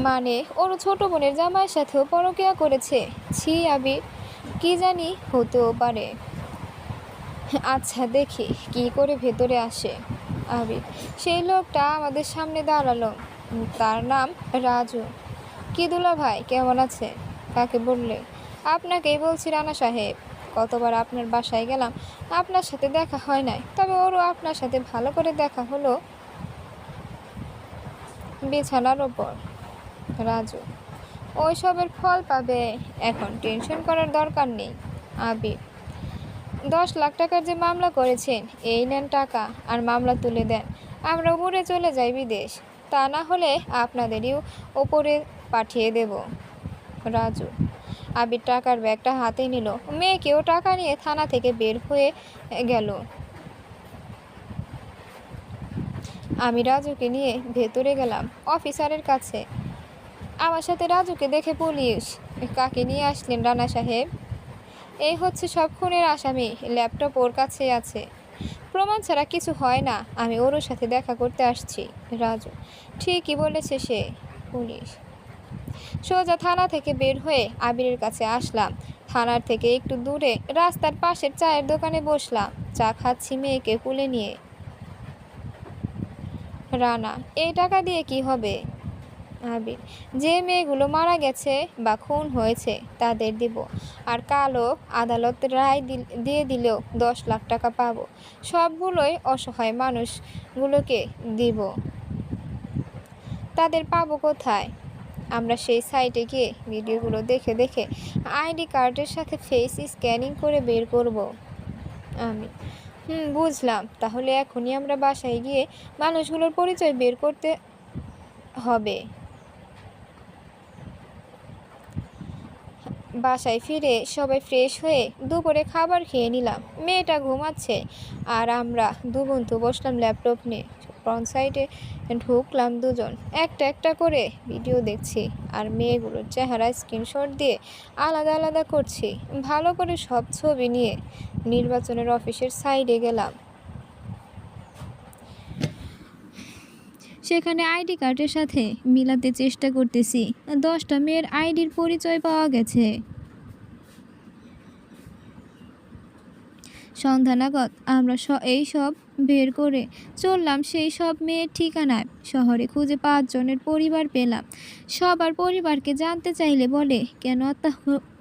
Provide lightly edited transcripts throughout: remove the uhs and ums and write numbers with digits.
মানে ওর ছোট বোনের জামাইয়ের সাথেও পরকীয়া করেছে? ছি আবির, কি জানি হতেও পারে। আচ্ছা দেখি কি করে ভেতরে আসে। আবির, সেই লোকটা আমাদের সামনে দাঁড়ালো। তার নাম রাজু। কি দুলা ভাই কেমন আছে? কাকে বললে? আপনাকেই বলছি রানা সাহেব। কতবার আপনার বাসায় গেলাম, আপনার সাথে দেখা হয় নাই, তবে ওরও আপনার সাথে ভালো করে দেখা হলো বিছানার ওপর। রাজু, ওইসবের ফল পাবে, এখন টেনশন করার দরকার নেই। আবির, 10 লাখ টাকার যে মামলা করেছেন, এই নেন টাকা আর মামলা তুলে দেন। আমরা উড়ে চলে যাই বিদেশ, তা না হলে আপনাদেরই ওপরে পাঠিয়ে দেব। রাজু। আবির টাকার ব্যাগটা হাতে নিল, মেয়েকেও টাকা নিয়ে থানা থেকে বের হয়ে গেল। আমি রাজুকে নিয়ে ভেতরে গেলাম অফিসারের কাছে। আমার সাথে রাজুকে দেখে পুলিশ। কাকে নিয়ে আসলেন রানা সাহেব? এই হচ্ছে সব খুনের আসামি, ল্যাপটপ ওর কাছে আছে, প্রমাণ ছাড়া কিছু হয় না। আমি ওর সাথে দেখা করতে আসছি। রাজু, ঠিকই বলেছে সে। পুলিশ। সোজা থানা থেকে বের হয়ে আবিরের কাছে আসলাম। থানার থেকে একটু দূরে রাস্তার পাশের চায়ের দোকানে বসলাম, চা খাচ্ছি মেয়েকে কুলে নিয়ে। রানা, এই টাকা দিয়ে কি হবে? আবির, যে মেয়েগুলো মারা গেছে বা খুন হয়েছে তাদের দিব, আর কালো আদালত রায় দিয়ে দিলেও 10 লাখ টাকা পাবো। সবগুলোই অসহায় মানুষগুলোকে দিব। তাদের পাবো কোথায়? আমরা সেই সাইটে গিয়ে ভিডিওগুলো দেখে দেখে আইডি কার্ডের সাথে ফেস স্ক্যানিং করে বের করব। আমি, বুঝলাম। তাহলে এখনই আমরা বাসায় গিয়ে মানুষগুলোর পরিচয় বের করতে হবে। বাসায় ফিরে সবাই ফ্রেশ হয়ে দুপুরে খাবার খেয়ে নিলাম। মেয়েটা ঘুমাচ্ছে আর আমরা দু বন্ধু বসলাম ল্যাপটপ নিয়ে। ফ্রন্ট সাইডে ঢুকলাম দুজন, একটা একটা করে ভিডিও দেখছি আর মেয়েগুলোর চেহারা স্ক্রিনশট দিয়ে আলাদা আলাদা করছি। ভালো করে সব ছবি নিয়ে নির্বাচনের অফিসের সাইডে গেলাম। সেখানে আইডি কার্ডের সাথে মিলাতে চেষ্টা করতেছি। 10টা মেয়ের আইডির পরিচয় পাওয়া গেছে। সন্ধ্যা নাগাদ আমরা এই সব বের করে চললাম সেই সব মেয়ের ঠিকানায়। শহরে খুঁজে 5 জনের পরিবার পেলাম। সবার পরিবারকে জানতে চাইলে বলে কেন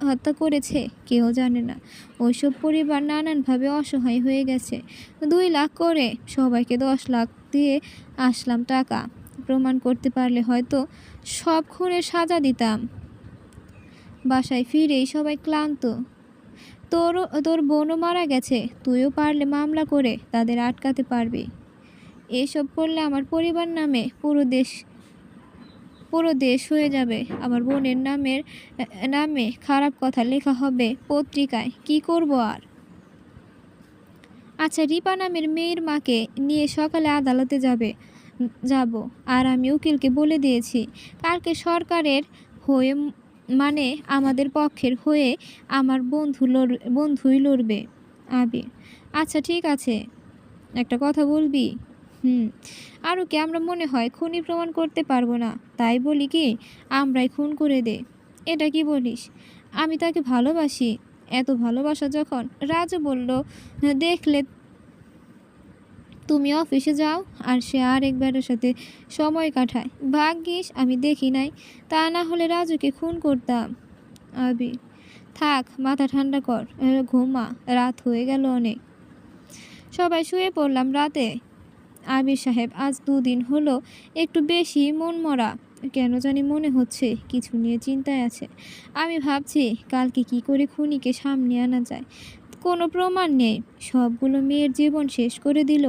হত্যা করেছে কেউ জানে না। ওইসব পরিবার নানানভাবে অসহায় হয়ে গেছে। 2 লাখ করে সবাইকে 10 লাখ দিয়ে আসলাম টাকা। প্রমাণ করতে পারলে হয়তো সব খুনের সাজা দিতাম। বাসায় ফিরেই সবাই ক্লান্ত। তোর বোনও মারা গেছে, তুইও পারলে মামলা করে তাদের আটকাতে পারবি। এসব করলে আমার পরিবার নামে পুরো দেশ হয়ে যাবে। আমার বোনের নামে খারাপ কথা লেখা হবে পত্রিকায়। কি করব আর? আচ্ছা, রিপা নামের মেয়ের মাকে নিয়ে সকালে আদালতে যাব। আর আমি উকিলকে বলে দিয়েছি কালকে সরকারের হয়ে, মানে আমাদের পক্ষের হয়ে আমার বন্ধুই লড়বে। আবির, আচ্ছা ঠিক আছে, একটা কথা বলবি? আরও কি আমরা মনে হয় খুনি প্রমাণ করতে পারবো না, তাই বলি কি আমরাই খুন করে দে। এটা কি বলিস? আমি তাকে ভালোবাসি। এত ভালোবাসা যখন। রাজু বলল, দেখলে তুমি অফিসে যাও আর সে আরেকবারের সাথে সময় কাটায়। ভাগ্যিস আমি দেখি নাই, তা না হলে রাজুকে খুন করতাম। আবির, থাক, মাথা ঠান্ডা কর, ঘুমা, রাত হয়ে গেল অনেক। সবাই শুয়ে পড়লাম রাতে। আবির সাহেব আজ 2 দিন হলো একটু বেশি মনমরা। কেন জানি মনে হচ্ছে কিছু নিয়ে চিন্তায় আছে। আমি ভাবছি কালকে কি করে খুনিকে সামনে আনা যায়। কোনো প্রমাণ নেই, সবগুলো মেয়ের জীবন শেষ করে দিল।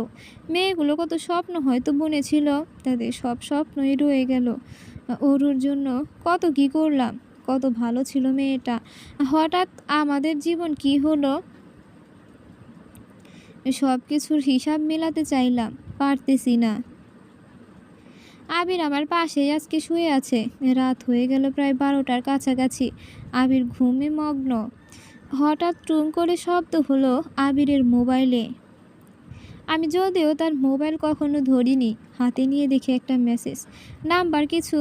মেয়েগুলো কত স্বপ্ন হয়তো বুনেছিল, তাদের সব স্বপ্নই রয়ে গেল। ওর জন্য কত কি করলাম, কত ভালো ছিল মেয়েটা। হঠাৎ আমাদের জীবন কি হলো? সব কিছুর হিসাব মেলাতে চাইলাম, পারতেছি না। আবির আমার পাশেই আজকে শুয়ে আছে। রাত হয়ে গেল প্রায় 12টার কাছাকাছি। আবির ঘুমে মগ্ন। হঠাৎ টুং করে শব্দ হলো আবিরের মোবাইলে। আমি যদিও তার মোবাইল কখনো ধরিনি, হাতে নিয়ে দেখি একটা মেসেজ। নাম্বার কিছু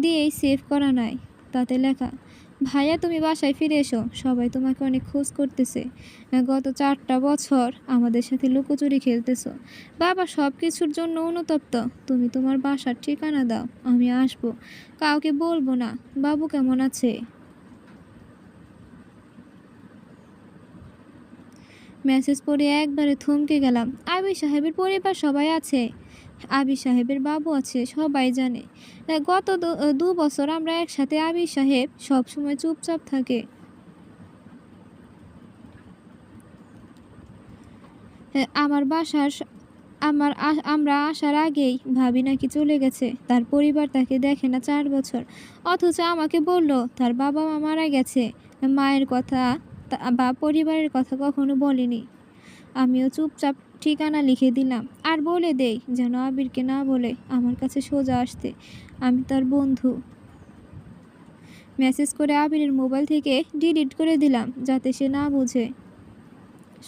দিয়েই সেভ করা নাই। তাতে লেখা, ভাইয়া তুমি বাসায় ফিরে এসো, সবাই তোমাকে অনেক খোঁজ করতেছে। গত 4টা বছর আমাদের সাথে লুকোচুরি খেলতেছো। বাবা সব কিছুর জন্য অনুতপ্ত। তুমি তোমার বাসার ঠিকানা দাও, আমি আসবো। কাউকে বলবো না। বাবু কেমন আছে? মেসেজ পড়ে একবারে থমকে গেলাম। আবির সাহেবের পরিবার সবাই আছে। আবির সাহেবের বাবু আছে, সবাই জানে। গত 2 বছর আমরা একসাথে। আবির সাহেব সবসময় চুপচাপ থাকে। আমার বাসার আমরা আসার আগেই ভাবি নাকি চলে গেছে। তার পরিবার তাকে দেখে না 4 বছর। অথচ আমাকে বলল তার বাবা মা মারা গেছে। মায়ের কথা বা পরিবারের কথা কখনো বলেনি। আমিও চুপচাপ ঠিকানা লিখে দিলাম আর বলে দেই যেন আবিরকে না বলে আমার কাছে সোজা আসতে। আমি তার বন্ধু। মেসেজ করে আবিরের মোবাইল থেকে ডিলিট করে দিলাম যাতে সে না বুঝে।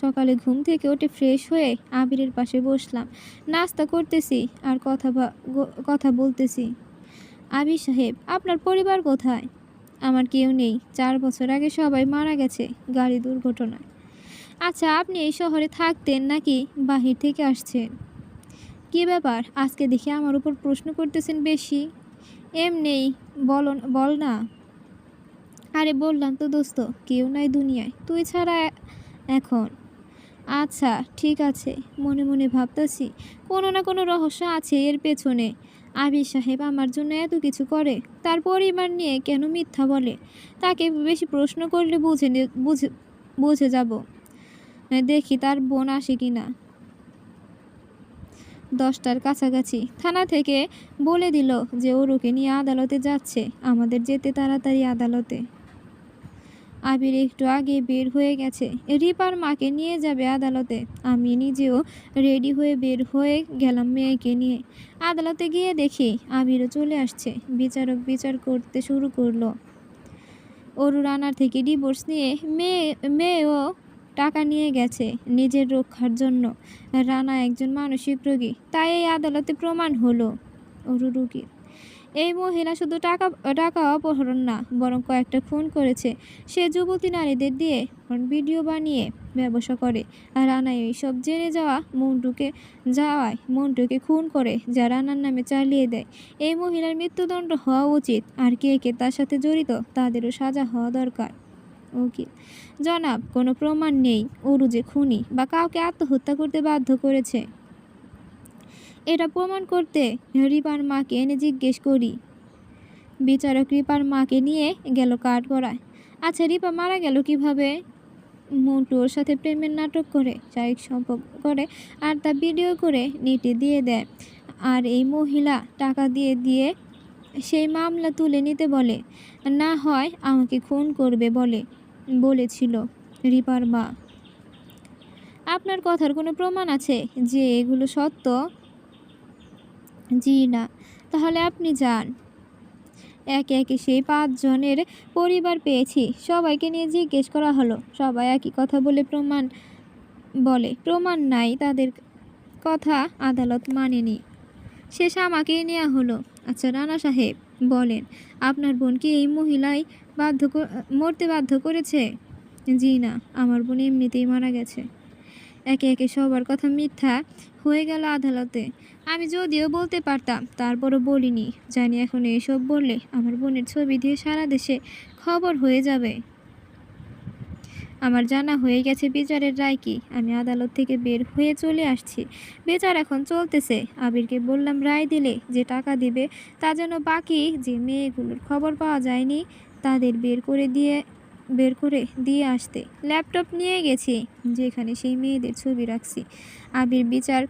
সকালে ঘুম থেকে উঠে ফ্রেশ হয়ে আবিরের পাশে বসলাম। নাস্তা করতেছি আর কথা বলতেছি। আবির সাহেব, আপনার পরিবার কোথায়? আমার কেউ নেই। 4 বছর আগে সবাই মারা গেছে গাড়ি দুর্ঘটনায়। আচ্ছা, আপনি এই শহরে থাকতেন নাকি বাহির থেকে আসছেন? কী ব্যাপার, আজকে দেখি আমার উপর প্রশ্ন করতেছেন বেশি। এমনিই বল না। আরে বললাম তো দোস্ত, কেউ নাই দুনিয়ায় তুই ছাড়া এখন। আচ্ছা ঠিক আছে। মনে মনে ভাবতেছি কোনো না কোনো রহস্য আছে এর পেছনে। আবির সাহেব আমার জন্য এত কিছু করে, তার পরিবার নিয়ে কেন মিথ্যা বলে? তাকে বেশি প্রশ্ন করলে বুঝে যাব। দেখি তার বোন আসে কিনা। 10টার কাছাকাছি থানা থেকে বলে দিল যে ওরুকে নিয়ে আদালতে যাচ্ছে। আমাদের যেতে তাড়াতাড়ি আদালতে। আবির একটু আগে বের হয়ে গেছে। রিপার মাকে নিয়ে যাবে আদালতে। আমি নিজেও রেডি হয়ে বের হয়ে গেলাম মেয়েকে নিয়ে। আদালতে গিয়ে দেখি আবিরও চলে আসছে। বিচারক বিচার করতে শুরু করলো। অরু রানার থেকে ডিভোর্স নিয়ে মেয়েও টাকা নিয়ে গেছে নিজের রক্ষার জন্য। রানা একজন মানসিক রোগী, তাই এই আদালতে প্রমাণ হলো অরু রোগী। এই মহিলা শুধু টাকা অপহরণ না, বরং কয়েকটা খুন করেছে। সে যুবতী নারীদের দিয়ে ভিডিও বানিয়ে ব্যবসা করে। আর রানা এইসব জেনে মন্টুকে খুন করে যা রানার নামে চালিয়ে দেয়। এই মহিলার মৃত্যুদণ্ড হওয়া উচিত। আর কে কে তার সাথে জড়িত তাদেরও সাজা হওয়া দরকার। ওকে জনাব, কোনো প্রমাণ নেই অরু যে খুনি বা কাউকে আত্মহত্যা করতে বাধ্য করেছে। এটা প্রমাণ করতে রিপার মাকে এনে জিজ্ঞেস করি। বিচারক রিপার মাকে নিয়ে গেল কাঠগড়ায়। আচ্ছা, রিপা মারা গেল কিভাবে? মন্টু ওর সাথে প্রেমের নাটক করে, শারীরিক সম্পর্ক করে আর তা ভিডিও করে নেটে দিয়ে দেয়। আর এই মহিলা টাকা দিয়ে সেই মামলা তুলে নিতে বলে। না হয় আমাকে খুন করবে বলেছিল রিপার মা। আপনার কথার কোনো প্রমাণ আছে যে এগুলো সত্য? জি না। তাহলে আপনি যান। একে একে সেই 5 জনের পরিবার পেয়েছি। সবাইকে নিয়ে জিজ্ঞেস করা হলো। সবাই একই কথা প্রমাণ নাই। তাদের কথা আদালত মানেনি। শেষ আমাকেই নেওয়া হলো। আচ্ছা রানা সাহেব, বলেন আপনার বোনকে এই মহিলাই মরতে বাধ্য করেছে? জি না, আমার বোন এমনিতেই মারা গেছে। একে একে সবার কথা মিথ্যা হয়ে গেল আদালতে। আমি যদিও বলতে পারতাম, তারপরও বলিনি। জানি এখন এইসব বললে আমার বোনের ছবি দিয়ে সারা দেশে খবর হয়ে যাবে। আমার জানা হয়ে গেছে বিচারের রায় কি। আমি আদালত থেকে বের হয়ে চলে আসছি। বিচার এখন চলতেছে। আবিরকে বললাম রায় দিলে যে টাকা দিবে তা যেন বাকি যে মেয়েগুলোর খবর পাওয়া যায়নি তাদের বের করে দিয়ে আসতে। ল্যাপটপ নিয়ে গেছি যেখানে সেই মেয়েদের ছবি রাখছি। আবির বিচার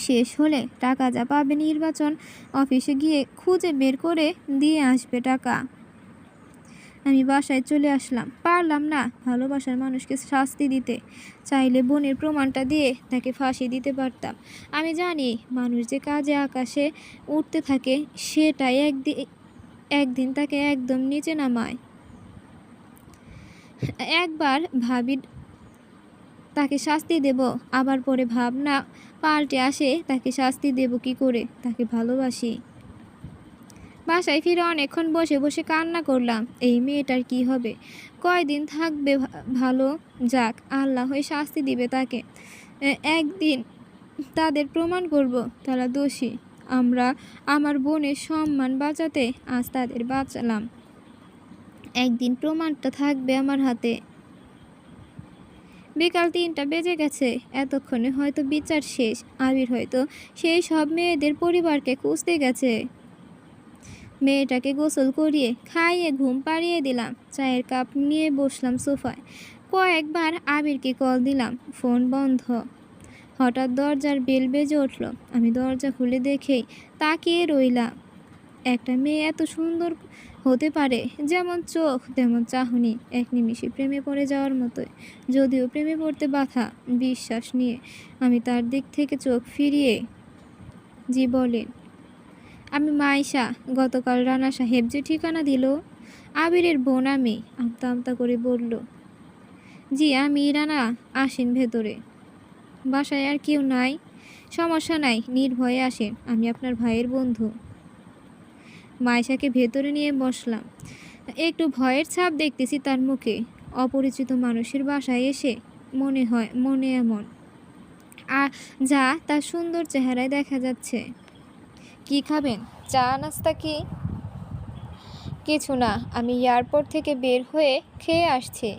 শেষ হলে টাকা যা পাবে নির্বাচন অফিসে গিয়ে খুঁজে বের করে দিয়ে আসবে টাকা। আমি বাসায় চলে আসলাম। পারলাম না ভালোবাসার মানুষকে শাস্তি দিতে। চাইলে বোনের প্রমাণটা দিয়ে তাকে ফাঁসি দিতে পারতাম। আমি জানি মানুষ যে কাজে আকাশে উঠতে থাকে সেটাই একদিন তাকে একদম নিচে নামায়। একবার ভাবি তাকে শাস্তি দেব, আবার পরে ভাবনা পাল্টে আসে তাকে শাস্তি দেব কি করে, তাকে ভালোবাসি। বাসায় ফিরে অনেকক্ষণ বসে বসে কান্না করলাম। এই মেয়েটার কি হবে? কয়দিন থাকবে ভালো? যাক, আল্লাহ হয়ে শাস্তি দিবে তাকে। একদিন তাদের প্রমাণ করব তারা দোষী। আমার বোনের সম্মান বাঁচাতে আজ তাদের বাঁচালাম। একদিন প্রমাণটা থাকবে আমার হাতে। বিকাল ৩টা বেজে গেছে। এতক্ষণে হয়তো বিচার শেষ। আবির হয়তো সেই সব মেয়েদের পরিবারকে খুঁজতে গেছে। মেয়েটাকে গোসল করিয়ে খাইয়ে ঘুম পাড়িয়ে দিলাম। চায়ের কাপ নিয়ে বসলাম সোফায়। কয়েকবার আবিরকে কল দিলাম, ফোন বন্ধ। হঠাৎ দরজার বেল বেজে উঠল। আমি দরজা খুলে দেখেই তাকিয়ে রইলাম। একটা মেয়ে এত সুন্দর হতে পারে, যেমন চোখ তেমন চাহনি, এক নিমিষে প্রেমে পড়ে যাওয়ার মতোই। যদিও প্রেমে পড়তে বাধা, বিশ্বাস নিয়ে আমি তার দিক থেকে চোখ ফিরিয়ে জি বলেন। আমি মাইশা, গতকাল রানা সাহেব যে ঠিকানা দিল, আবিরের বোন আমি। আমতা আমতা করে বলল, জি আমি রানা, আসেন ভেতরে। বাসায় আর কেউ নাই? সমস্যা নাই, নির্ভয়ে আসেন, আমি আপনার ভাইয়ের বন্ধু। মাইশাকে ভেতরে নিয়ে বসলাম। একটু ভয়ের ছাপ দেখতেছি তার মুখে। অপরিচিত মানুষের বাসায় এসে মনে এমন যা তার সুন্দর চেহারায় দেখা যাচ্ছে। কি খাবেন? চা নাস্তা কি? কিছু না, আমি এয়ারপোর্ট থেকে বের হয়ে খেয়ে আসছি।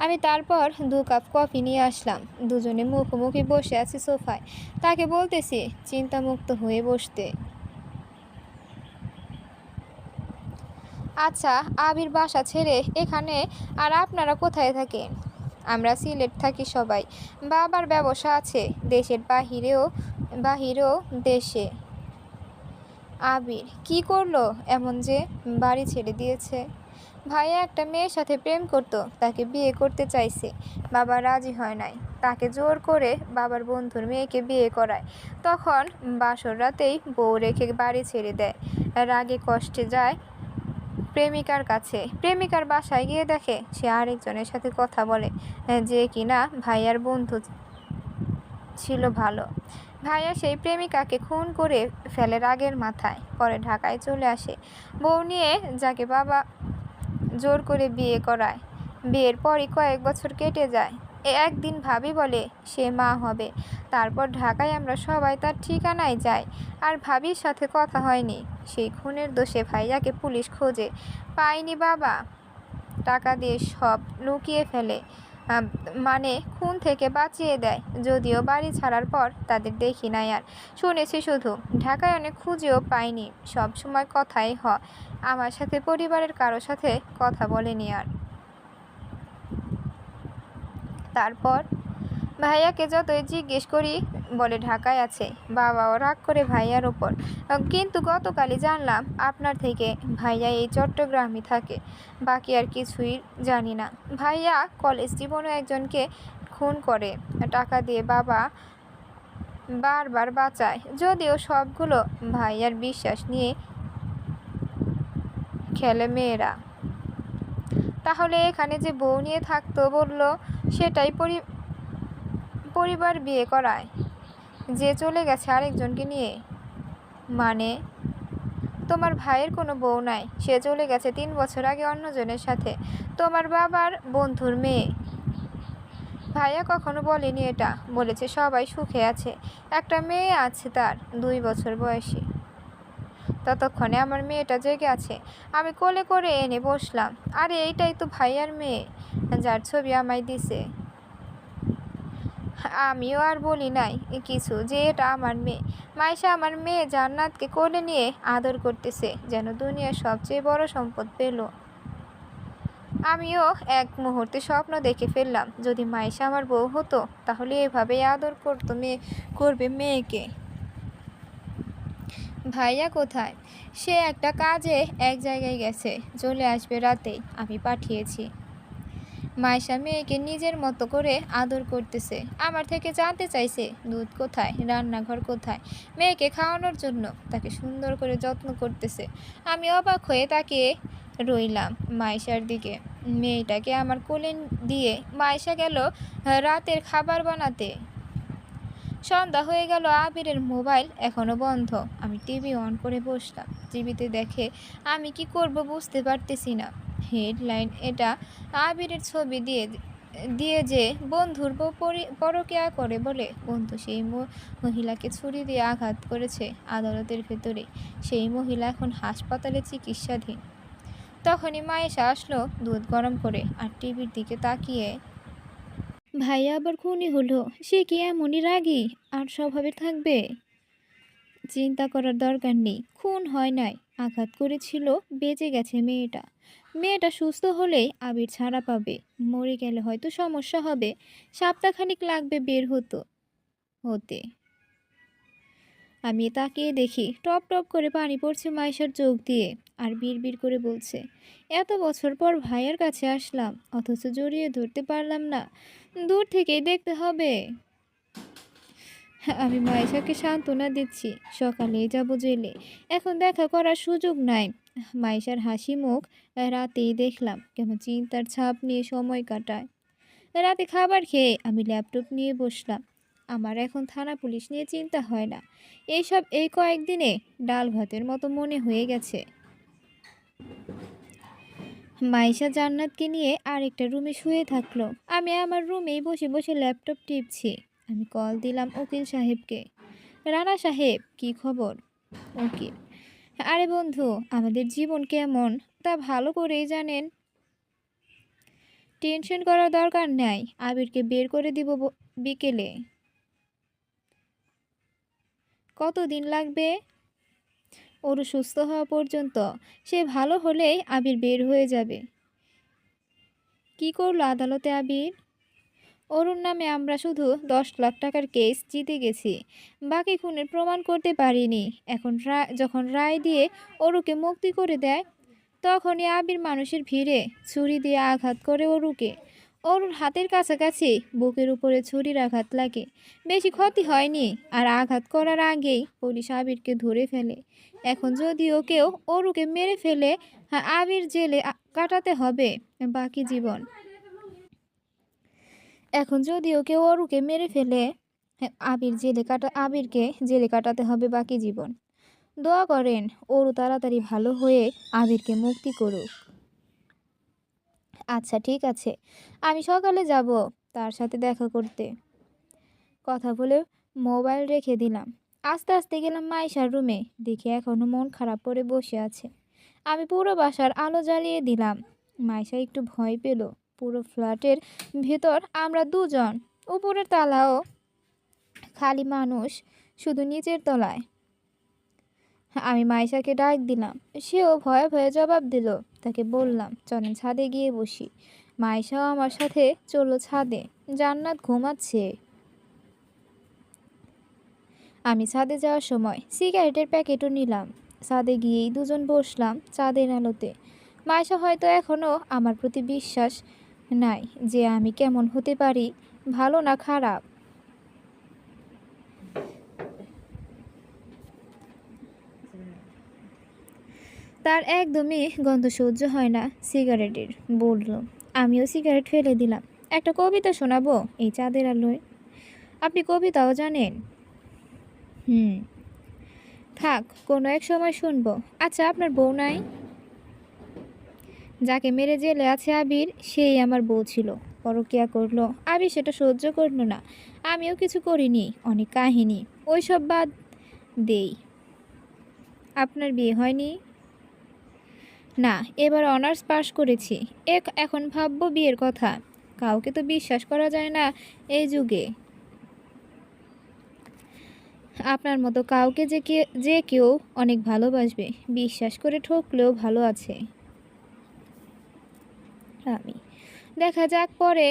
আমি তারপর 2 কাপ কফি নিয়ে আসলাম। দুজনে মুখোমুখি বসে আছি সোফায়। তাকে বলতেছি চিন্তামুক্ত হয়ে বসতে। আচ্ছা, আবির বাসা ছেড়ে এখানে, আর আপনারা কোথায় থাকেন? আমরা সিলেট থাকি সবাই। বাবার ব্যবসা আছে দেশের বাহিরেও দেশে। আবির কি করলো এমন যে বাড়ি ছেড়ে দিয়েছে? ভাইয়া একটা মেয়ের সাথে প্রেম করত, তাকে বিয়ে করতে চাইছে। বাবা রাজি হয় নাই। তাকে জোর করে বাবার বন্ধুর মেয়েকে বিয়ে করায়। তখন বাসর রাতেই বউ রেখে বাড়ি ছেড়ে দেয়। রাগে কষ্টে যায় প্রেমিকার কাছে। প্রেমিকার বাসায় গিয়ে দেখে সে আরেকজনের সাথে কথা বলে, যে কিনা ভাইয়ার বন্ধু ছিল ভালো। ভাইয়া সেই প্রেমিকাকে খুন করে ফেলে রাগের মাথায়। পরে ঢাকায় চলে আসে বউ নিয়ে, যাকে বাবা জোর করে বিয়ে করায়। বিয়ের পরই কয়েক বছর কেটে যায়। একদিন ভাবি বলে সে মা হবে। তারপর ঢাকায় আমরা সবাই তার ঠিকানায় যাই। আর ভাবির সাথে কথা হয়নি। সেই খুনের দোষে ভাইয়াকে পুলিশ খোঁজে, পায়নি। বাবা টাকা দিয়ে সব লুকিয়ে ফেলে, মানে খুন থেকে বাঁচিয়ে দেয়। যদিও বাড়ি ছাড়ার পর তাদের দেখি নাই আর, শুনেছি শুধু। ঢাকায় অনেক খুঁজেও পাইনি। সব সময় কথাই হয়, আমার সাথে পরিবারের কারো সাথে কথা বলেনি আর। তারপর ভাইয়াকে যতই জিজ্ঞেস করি বলে ঢাকায় আছে। বাবাও রাগ করে ভাইয়ার ওপর। কিন্তু গতকালই জানলাম আপনার থেকে ভাইয়া এই চট্টগ্রামে থাকে। বাকি আর কিছুই জানি না। ভাইয়া কলেজ জীবনে একজনকে খুন করে, টাকা দিয়ে বাবা বারবার বাঁচায়। যদিও সবগুলো ভাইয়ার বিশ্বাস নিয়ে খেলে মেয়েরা। তাহলে এখানে যে বউ নিয়ে থাকতো বলল, সেটাই পরিবার বিয়ে করায়, যে চলে গেছে আরেকজনকে নিয়ে। মানে তোমার ভাইয়ের কোনো বউ নাই, সে চলে গেছে 3 বছর আগে অন্যজনের সাথে, তোমার বাবার বন্ধুর মেয়ে। ভাইয়া কখনো বলেনি এটা। বলেছে সবাই সুখে আছে, একটা মেয়ে আছে তার 2 বছর বয়সী। ততক্ষণে আমার মেয়েটা জেগে আছে। আমি কোলে করে এনে বসলাম। আরে এইটাই তো ভাইয়ার মেয়ে, যার ছবি আমায় দিছে। আমিও আর বলি নাই কিছু, যে এটা আমার মেয়ে। মাইশা আমার মেয়ে জান্নাতকে কোলে নিয়ে আদর করতেছে, যেন দুনিয়ার সবচেয়ে বড় সম্পদ পেল। আমিও এক মুহূর্তে স্বপ্ন দেখে ফেললাম, যদি মাইশা আমার বউ হতো তাহলে এভাবেই আদর করবে মেয়েকে। ভাইয়া কোথায়? সে একটা কাজে এক জায়গায় গেছে, চলে আসবে রাতেই। আমি পাঠিয়েছি। মাইশা মেয়েকে নিজের মতো করে আদর করতেছে। আমার থেকে জানতে চাইছে দুধ কোথায়, রান্নাঘর কোথায়। মেয়েকে খাওয়ানোর জন্য তাকে সুন্দর করে যত্ন করতেছে। আমি অবাক হয়ে তাকিয়ে রইলাম মাইশার দিকে। মেয়েটাকে আমার কোলে দিয়ে মাইশা গেল রাতের খাবার বানাতে। সন্ধ্যা হয়ে গেল, আবিরের মোবাইল এখনো বন্ধ। আমি টিভি অন করে বসলাম। টিভিতে দেখে আমি কি করব বুঝতে পারতেছি না। হেডলাইন এটা, আবিরের ছবি দিয়ে দিয়ে যে বন্ধুর বউ পরকীয়া করে বলে বন্ধু সেই মহিলাকে ছুরি দিয়ে আঘাত করেছে আদালতের ভেতরে। সেই মহিলা এখন হাসপাতালে চিকিৎসাধীন। তখনই মা এসে আসলো দুধ গরম করে আর টিভির দিকে তাকিয়ে, ভাইয়া আবার খুনি হলো, সে কি এমনই রাগী আর স্বভাবে থাকবে? চিন্তা করার দরকার নেই, খুন হয় নাই, আঘাত করেছিল, বেঁচে গেছে মেয়েটা। মেয়েটা সুস্থ হলেই আবির ছাড়া পাবে, মরে গেলে হয়তো সমস্যা হবে, সপ্তাহখানিক লাগবে বের হতে। আমি তাকিয়ে দেখি টপ টপ করে পানি পড়ছে মাইশার চোখ দিয়ে, আর বিড়বিড় করে বলছে, এত বছর পর ভাইয়ের কাছে আসলাম, অথচ জড়িয়ে ধরতে পারলাম না, দূর থেকেই দেখতে হবে। আমি মাইশাকে সান্ত্বনা দিচ্ছি, সকালেই যাব জেলে, এখন দেখা করার সুযোগ নাই। মাইশার হাসি মুখ রাতেই দেখলাম কেমন চিন্তার ছাপ নিয়ে সময় কাটায়। রাতে খাবার খেয়ে আমি ল্যাপটপ নিয়ে বসলাম। আমার এখন থানা পুলিশ নিয়ে চিন্তা হয় না, এইসব এই কয়েকদিনে ডাল ভাতের মতো মনে হয়ে গেছে। মাইশা জান্নাতকে নিয়ে আরেকটা রুমে শুয়ে থাকলো, আমি আমার রুমেই বসে বসে ল্যাপটপ টিপছি। আমি কল দিলাম উকিল সাহেবকে। রানা সাহেব, কি খবর? উকিল, আরে বন্ধু, আমাদের জীবন কেমন তা ভালো করেই জানেন, টেনশন করার দরকার নাই, আবিরকে বের করে দিব বিকেলে। কতদিন লাগবে? ওর সুস্থ হওয়া পর্যন্ত, সে ভালো হলেই আবির বের হয়ে যাবে। কি করলো আদালতে আবির? অরুণ নামে আমরা শুধু 10 লাখ টাকার কেস জিতে গেছি, বাকি খুনের প্রমাণ করতে পারিনি। এখন যখন রায় দিয়ে অরুকে মুক্তি করে দেয়, তখনই আবির মানুষের ভিড়ে ছুরি দিয়ে আঘাত করে অরুকে। অরুর হাতের কাছাকাছি বুকের উপরে ছুরির আঘাত লাগে, বেশি ক্ষতি হয়নি, আর আঘাত করার আগেই পুলিশ আবিরকে ধরে ফেলে। এখন যদিও কেউ অরুকে মেরে ফেলে, আবির জেলে কাটাতে হবে বাকি জীবন। এখন যদিও কেউ অরুকে মেরে ফেলে, আবিরকে জেলে কাটাতে হবে বাকি জীবন। দোয়া করেন অরু তাড়াতাড়ি ভালো হয়ে আবিরকে মুক্তি করুক। আচ্ছা ঠিক আছে, আমি সকালে যাব তার সাথে দেখা করতে। কথা বলে মোবাইল রেখে দিলাম। আস্তে আস্তে গেলাম মাইশার রুমে, দেখে এখনো মন খারাপ করে বসে আছে। আমি পুরো বাসার আলো জ্বালিয়ে দিলাম। মাইশা একটু ভয় পেল। পুরো ফ্ল্যাটের ভেতর আমরা দুজন, উপরের তালাও খালি, মানুষ শুধু নিচের তলায়। আমি মাইশাকে ডাক দিলাম, সেও ভয়ে ভয়ে জবাব দিল। তাকে বললাম, চলেন ছাদে গিয়ে বসি। মাইশাও আমার সাথে চলল ছাদে। জান্নাত ঘুমাচ্ছে। আমি ছাদে যাওয়ার সময় সিগারেটের প্যাকেটও নিলাম। ছাদে গিয়েই দুজন বসলাম চাঁদের আলোতে। মাইশা হয়তো এখনও আমার প্রতি বিশ্বাস নাই যে আমি কেমন হতে পারি, ভালো না খারাপ। তার একদমই গন্ধ সহ্য হয় না সিগারেটের, বলল। আমিও সিগারেট ফেলে দিলাম। একটা কবিতা শোনাবো এই চাঁদের আলোয়? আপনি কবিতাও জানেন? থাক, কোনো এক সময় শুনবো। আচ্ছা, আপনার বউ নাই? যাকে মেরে জেলে আছে আবির, সেই আমার বউ ছিল, পরকিয়া করলো। আবির সেটা সহ্য করলো না, আমিও কিছু করিনি। অনেক কাহিনী, ওইসব বাদ দেই। আপনার বিয়ে হয়নি? না, এবার অনার্স পাশ করেছি। এখন ভাববো বিয়ের কথা। কাউকে তো বিশ্বাস করা যায় না এই যুগে। আপনার মতো কাউকে যে কেউ অনেক ভালোবাসবে, বিশ্বাস করে ঠকলেও ভালো আছে। আমি, দেখা যাক পরে,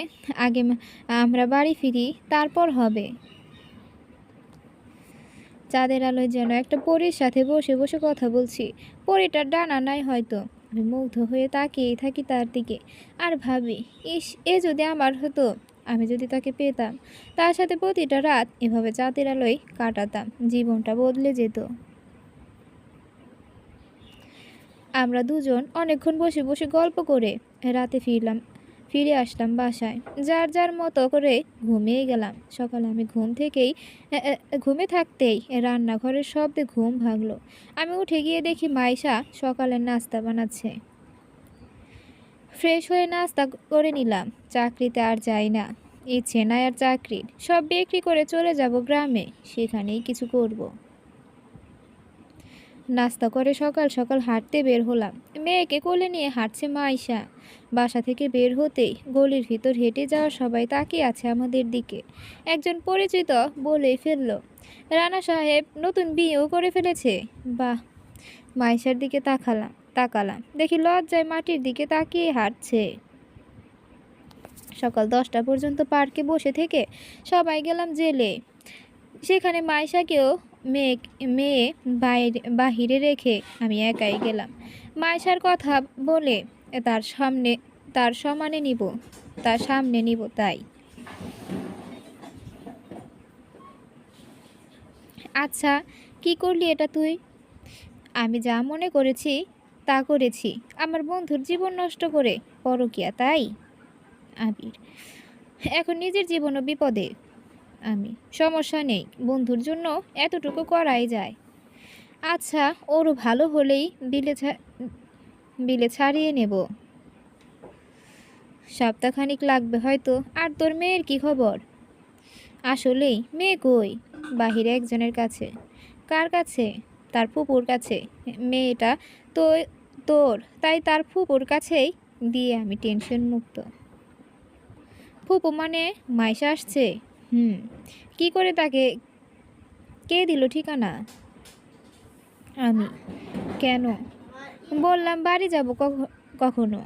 আগে আমরা বাড়ি ফিরি, তারপর হবে। চাঁদের আলোয় যেন একটা পরীর সাথে বসে বসে কথা বলছি। পরীটার ডানা নাই হয়তো। আমি মুগ্ধ হয়ে তাকিয়েই থাকি তার দিকে, আর ভাবি, ইস, এ যদি আমার হতো, আমি যদি তাকে পেতাম, তার সাথে প্রতিটা রাত এভাবে চাঁদের আলোয় কাটাতাম, জীবনটা বদলে যেত। আমরা দুজন অনেকক্ষণ বসে বসে গল্প করে রাতে ফিরে আসলাম বাসায়। যার যার মতো করে ঘুমিয়ে গেলাম। সকালে আমি ঘুমে থাকতেই রান্নাঘরের শব্দে ঘুম ভাঙলো। আমি উঠে গিয়ে দেখি মাইশা সকালের নাস্তা বানাচ্ছে। ফ্রেশ হয়ে নাস্তা করে নিলাম। চাকরিতে আর যাই না, ইচ্ছে নাই আর চাকরির। সব বিক্রি করে চলে যাব গ্রামে, সেখানেই কিছু করব। নাস্তা করে সকাল সকাল হাঁটতে বের হলাম। মেয়েকে কোলে নিয়ে হাঁটছে মাইশা। বাসা থেকে বের হতেই গলির ভিতর হেঁটে যাওয়া সবাই তাকিয়ে আছে আমাদের দিকে। একজন পরিচিত বলেই ফেলল, রানা সাহেব নতুন বিয়েও করে ফেলেছে। বাহ! মাইশার দিকে তাকালাম, দেখি লজ্জায় মাটির দিকে তাকিয়ে হাঁটছে। সকাল 10টা পর্যন্ত পার্কে বসে থেকে সবাই গেলাম জেলে। সেখানে মাইশাকেও মেয়ে মেয়ে বাহিরে রেখে আমি একাই গেলাম। মাইশার কথা বলে তার সামনে তার সামনে নিব তাই। আচ্ছা, কি করলি এটা তুই? আমি যা মনে করেছি তা করেছি। আমার বন্ধুর জীবন নষ্ট করে পরকিয়া, তাই? আবির: এখন নিজের জীবনও বিপদে। আমি: সমস্যা নেই, বন্ধুর জন্য এতটুকু করাই যায়। আচ্ছা, ওরও ভালো হলেই বিলে ছাড়িয়ে নেব। সপ্তাহখানিক লাগবে হয়তো। আর তোর মেয়ের কি খবর? আসলেই মেয়ে কই? বাহিরে একজনের কাছে। কার কাছে? তার ফুপুর কাছে। মেয়েটা তো তোর, তাই তার ফুপুর কাছেই দিয়ে আমি টেনশন মুক্ত। ফুপু মানে মাইশা আসছে? হুম। কি করে তাকে কে দিল ঠিকানা? আমি: কেন? বললাম বাড়ি যাব কখনো।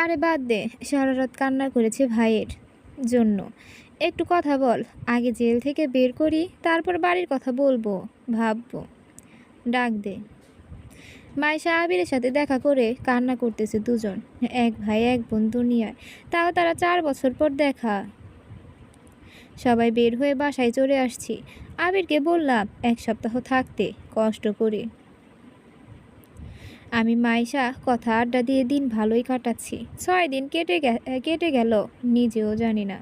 আরে বাদ দে, সারা রাত কান্না করেছে ভাইয়ের জন্য। একটু কথা বল, আগে জেল থেকে বের করি, তারপর বাড়ির কথা বলবো, ভাববো। ডাক দে। মাইশা আবিরের সাথে দেখা করে কান্না করতেছে দুজন। এক ভাই এক বোন দুনিয়ায়, তাও তারা 4 বছর পর দেখা। সবাই বের হয়ে বাসায় চলে আসছি। আবিরকে বললাম 1 সপ্তাহ থাকতে, কষ্ট করে। আমি মাইশা কথা আড্ডা দিয়ে দিন ভালোই কাটাচ্ছি। 6 দিন কেটে গেল নিজেও জানি না।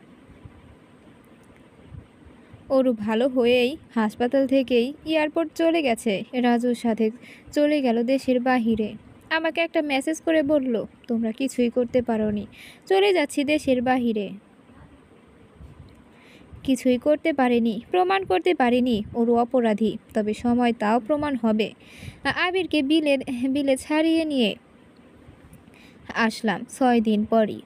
ওরু ভালো হয়েই হাসপাতাল থেকেই এয়ারপোর্ট চলে গেছে। রাজুর সাথে চলে গেল দেশের বাহিরে। আমাকে একটা মেসেজ করে বলল, তোমরা কিছুই করতে পারোনি, চলে যাচ্ছি দেশের বাহিরে। কিছুই করতে পারেনি, প্রমাণ করতে পারেনি ওর অপরাধী, তবে সময় তাও প্রমাণ হবে। আবিরকে বিলে ছাড়িয়ে নিয়ে আসলাম 6 দিন পরই।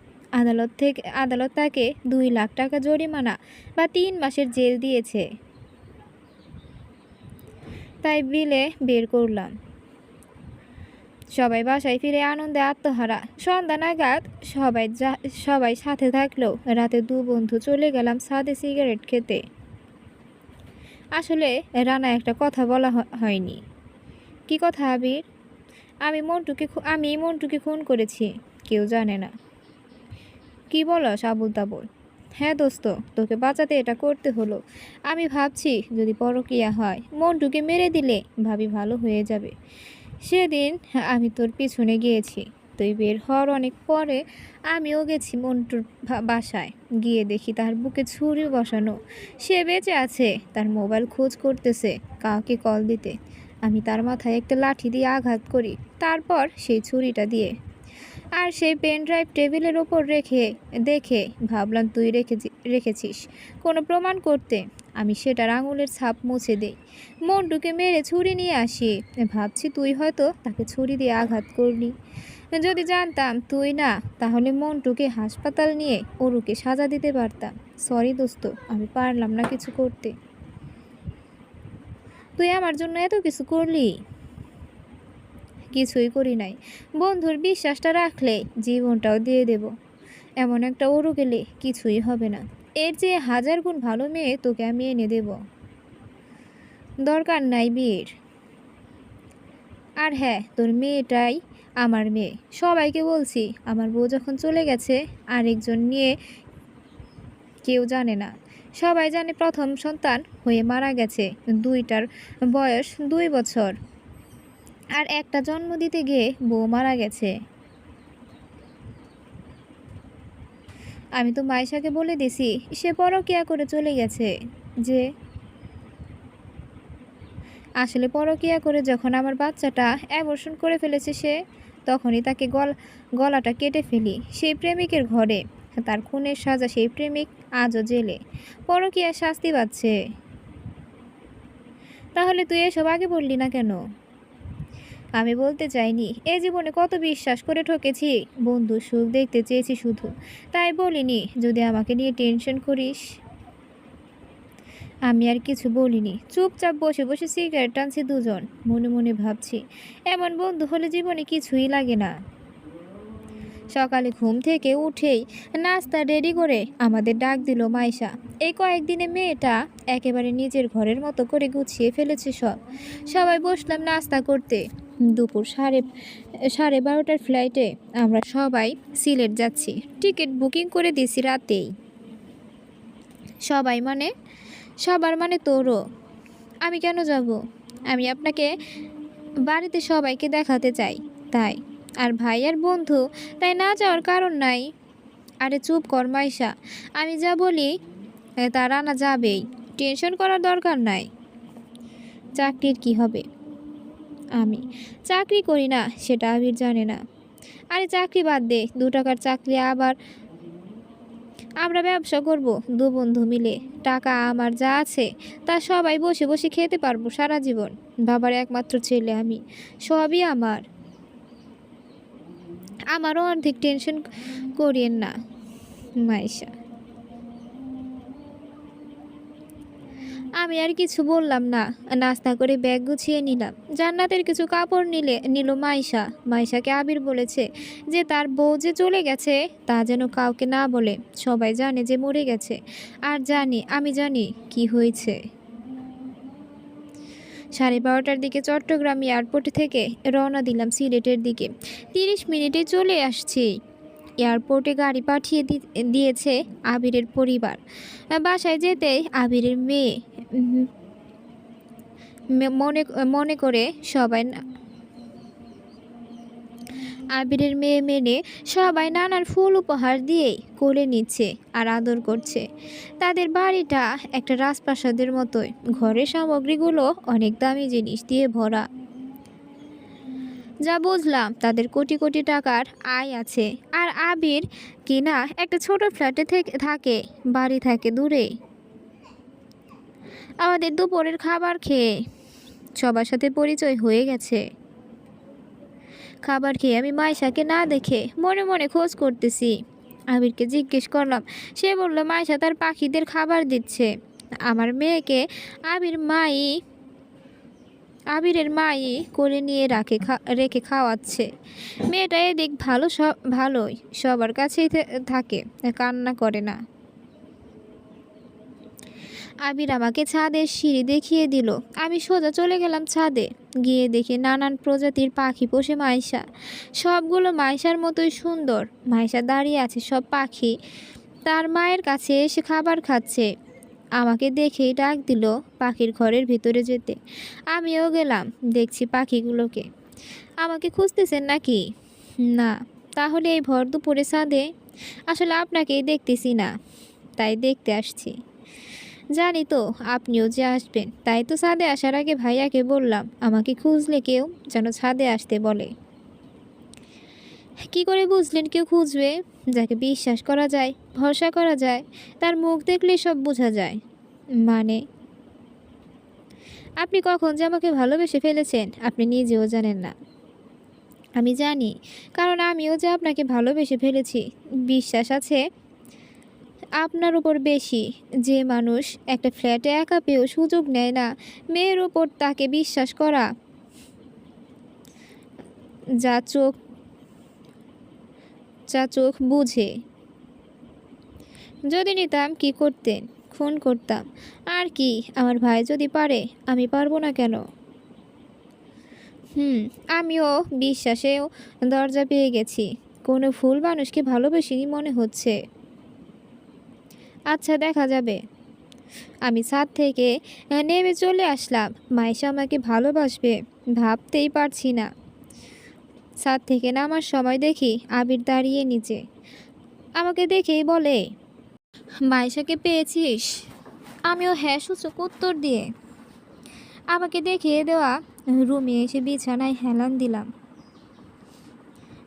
আদালত তাকে 2 লাখ টাকা জরিমানা বা 3 মাসের জেল দিয়েছে। তাই বিলে বের করলাম। সবাই বাসায় ফিরে আনন্দে আত্মহারা। সন্ধ্যা নাগাদ সবাই সাথে থাকলেও রাতে 2 বন্ধু চলে গেলাম ছাদে সিগারেট খেতে। আসলে রানা একটা কথা বলা হয়নি। কি কথা আবির? আমি মন্টুকে খুন করেছি, কেউ জানে না। কি বলস আবুল তাবুল? হ্যাঁ দোস্ত, তোকে বাঁচাতে এটা করতে হলো। আমি ভাবছি যদি পরকীয়া হয়, মন্টুকে মেরে দিলে ভাবি ভালো হয়ে যাবে। সেদিন আমি তোর পিছনে গিয়েছি, তুই বের হওয়ার অনেক পরে আমিও গেছি মন্টুর বাসায়। গিয়ে দেখি তার বুকে ছুরি বসানো। সে বেঁচে আছে, তার মোবাইল খোঁজ করতেছে কাউকে কল দিতে। আমি তার মাথায় একটা লাঠি দিয়ে আঘাত করি, তারপর সেই ছুরিটা দিয়ে। আর সেই পেন ড্রাইভ টেবিলের ওপর দেখে ভাবলাম তুই রেখেছিস কোনো প্রমাণ করতে। আমি সেটার আঙুলের ছাপ মুছে দেই। মন্টুকে মেরে ছুরি নিয়ে আসি। ভাবছি তুই হয়তো তাকে ছুরি দিয়ে আঘাত করলি। যদি জানতাম তুই না, তাহলে মন্টুকে হাসপাতাল নিয়ে ওরুকে সাজা দিতে পারতাম। সরি দোস্ত, আমি পারলাম না কিছু করতে। তুই আমার জন্য এত কিছু করলি। কিছুই করি নাই। বন্ধুর বিশ্বাসটা রাখলে জীবনটাও দিয়ে দেব। এমন একটা ওরু গেলে কিছুই হবে না। এর চেয়ে 1000 গুণ ভালো মেয়ে তোকে আমি এনে দেব। দরকার নাই বিয়ের। আর হ্যাঁ, তোর মেয়েটাই আমার মেয়ে। সবাইকে বলছি আমার বউ যখন চলে গেছে আরেকজন নিয়ে, কেউ জানে না। সবাই জানে প্রথম সন্তান হয়ে মারা গেছে। 2টার বয়স 2 বছর। আর একটা জন্ম দিতে গিয়ে বউ মারা গেছে। আমি তো মাইশাকে বলে দিছি সে পরকীয়া করে চলে গেছে। যে আসলে পরকীয়া করে যখন আমার বাচ্চাটা অ্যাবর্শন করে ফেলেছে সে, তখনই তাকে গলাটা কেটে ফেলি সেই প্রেমিকের ঘরে। তার খুনের সাজা সেই প্রেমিক আজও জেলে পরকীয়ার শাস্তি পাচ্ছে। তাহলে তুই এসব আগে বললি না কেন? আমি বলতে চাইনি এ জীবনে কত বিশ্বাস করে ঠকেছি, বন্ধু সুখ দেখতে চেয়েছি শুধু, তাই বলিনি যদি আমাকে নিয়ে টেনশন করিস। আমি আর কিছু বলিনি, চুপচাপ বসে বসে সিগারেট টানছি দুজন, মনে মনে ভাবছি এমন বন্ধু হলে জীবনে কিছুই লাগে না। সকালে ঘুম থেকে উঠেই নাস্তা রেডি করে আমাদের ডাক দিল মাইশা। এই কয়েকদিনে মেয়েটা একেবারে নিজের ঘরের মতো করে গুছিয়ে ফেলেছে সব। সবাই বসলাম নাস্তা করতে। দুপুর সাড়ে 12টার ফ্লাইটে আমরা সবাই সিলেট যাচ্ছি। টিকিট বুকিং করে দিয়েছি রাতেই। সবার মানে তোরও। আমি কেন যাব? আমি আপনাকে বাড়িতে সবাইকে দেখাতে চাই তাই। আর ভাই আর বন্ধু, তাই না যাওয়ার কারণ নাই। আরে চুপ কর মাইশা, আমি যা বলি তা রানা যাবেই, টেনশন করার দরকার নাই। চাকরির কি হবে? আমি চাকরি করি না সেটা আবির জানে না। আরে চাকরি বাদ দে, 2 টাকার চাকরি, আবার আমরা ব্যবসা করব 2 বন্ধু মিলে। টাকা আমার যা আছে তা সবাই বসে বসে খেতে পারবো সারা জীবন। বাবার একমাত্র ছেলে আমি, সবই আমারও অর্ধেক টেনশন করিয়েন না মাইশা। আমি আর কিছু বললাম না, নাস্তা করে ব্যাগ গুছিয়ে নিলাম। জান্নাতের কিছু কাপড় নিল মাইশাকে আবির বলেছে যে তার বউ যে চলে গেছে তা যেন কাউকে না বলে, সবাই জানে যে মরে গেছে। আর আমি জানি কি হয়েছে। 12:30টার দিকে চট্টগ্রাম এয়ারপোর্ট থেকে রওনা দিলাম সিলেটের দিকে। 30 মিনিটে চলে আসছি। এয়ারপোর্টে গাড়ি পাঠিয়ে দিয়েছে আবিরের পরিবার। বাসায় যেতেই আবিরের মেয়ে মনে করে সবাই আবিরের মেয়ে মেনে সবাই নানার ফুল উপহার দিয়েই কোলে নিচ্ছে আর আদর করছে। তাদের বাড়িটা একটা রাজপ্রাসাদের মতোই, ঘরের সামগ্রীগুলো অনেক দামি জিনিস দিয়ে ভরা। যা বুঝলাম তাদের কোটি কোটি টাকার আয় আছে। আর আবির কিনা একটা ছোট ফ্ল্যাটে থাকে, বাড়ি থাকে দূরে। আমাদের দুপুরের খাবার খেয়ে সবার সাথে পরিচয় হয়ে গেছে। খাবার খেয়ে আমি মাইশাকে না দেখে মনে মনে খোঁজ করতেছি। আবিরকে জিজ্ঞেস করলাম, সে বলল মাইশা তার পাখিদের খাবার দিচ্ছে। আমার মেয়েকে আবিরের মাই করে নিয়ে রেখে খাওয়াচ্ছে। মেয়েটা এদিক ভালোই, সবার কাছেই থাকে, কান্না করে না। আবির আমাকে ছাদের সিঁড়ি দেখিয়ে দিল। আমি সোজা চলে গেলাম ছাদে। গিয়ে দেখি নানান প্রজাতির পাখি পোষে মাইশা, সবগুলো মাইশার মতোই সুন্দর। মাইশা দাঁড়িয়ে আছে সব পাখি তার মায়ের কাছে এসে খাবার খাচ্ছে। আমাকে দেখেই ডাক দিল পাখির ঘরের ভিতরে যেতে। আমিও গেলাম। দেখছি পাখিগুলোকে। আমাকে খুঁজতেছেন নাকি? না। তাহলে এই ভর দুপুরে ছাদে? আসলে আপনাকেই দেখতেছি না, তাই দেখতে আসছি। জানি তো আপনিও যে আসবেন, তাই তো ছাদে আসার আগে ভাইয়াকে বললাম আমাকে খুঁজলে কেউ যেন ছাদে আসতে বলে। কি করে বুঝলেন কেউ খুঁজবে? যাকে বিশ্বাস করা যায়, ভরসা করা যায়, তার মুখ দেখলে সব বোঝা যায়। মানে? আপনি কখন যে আমাকে ভালোবেসে ফেলেছেন আপনি নিজেও জানেন না। আমি জানি, কারণ আমিও যে আপনাকে ভালোবেসে ফেলেছি। বিশ্বাস আছে আপনার উপর বেশি। যে মানুষ একটা ফ্ল্যাটে একা পেয়েও সুযোগ নেয় না মেয়ের উপর, তাকে বিশ্বাস করা যা চোখ বুঝে। যদি নিতাম কি করতেন? খুন করতাম। আর কি, আমার ভাই যদি পারে আমি পারবো না কেন? আমিও বিশ্বাসেও দরজা পেয়ে গেছি। কোনো ভুল মানুষকে ভালোবেসেনি মনে হচ্ছে। আচ্ছা, দেখা যাবে। আমি ছাদ থেকে নেমে চলে আসলাম। মাইশা আমাকে ভালোবাসবে ভাবতেই পারছি না। ছাদ থেকে নামার সময় দেখি আবির দাঁড়িয়ে নিচে। আমাকে দেখেই বলে, মাইশাকে পেয়েছিস? আমিও হ্যাঁ সূচক উত্তর দিয়ে আমাকে দেখিয়ে দেওয়া রুমে এসে বিছানায় হেলান দিলাম।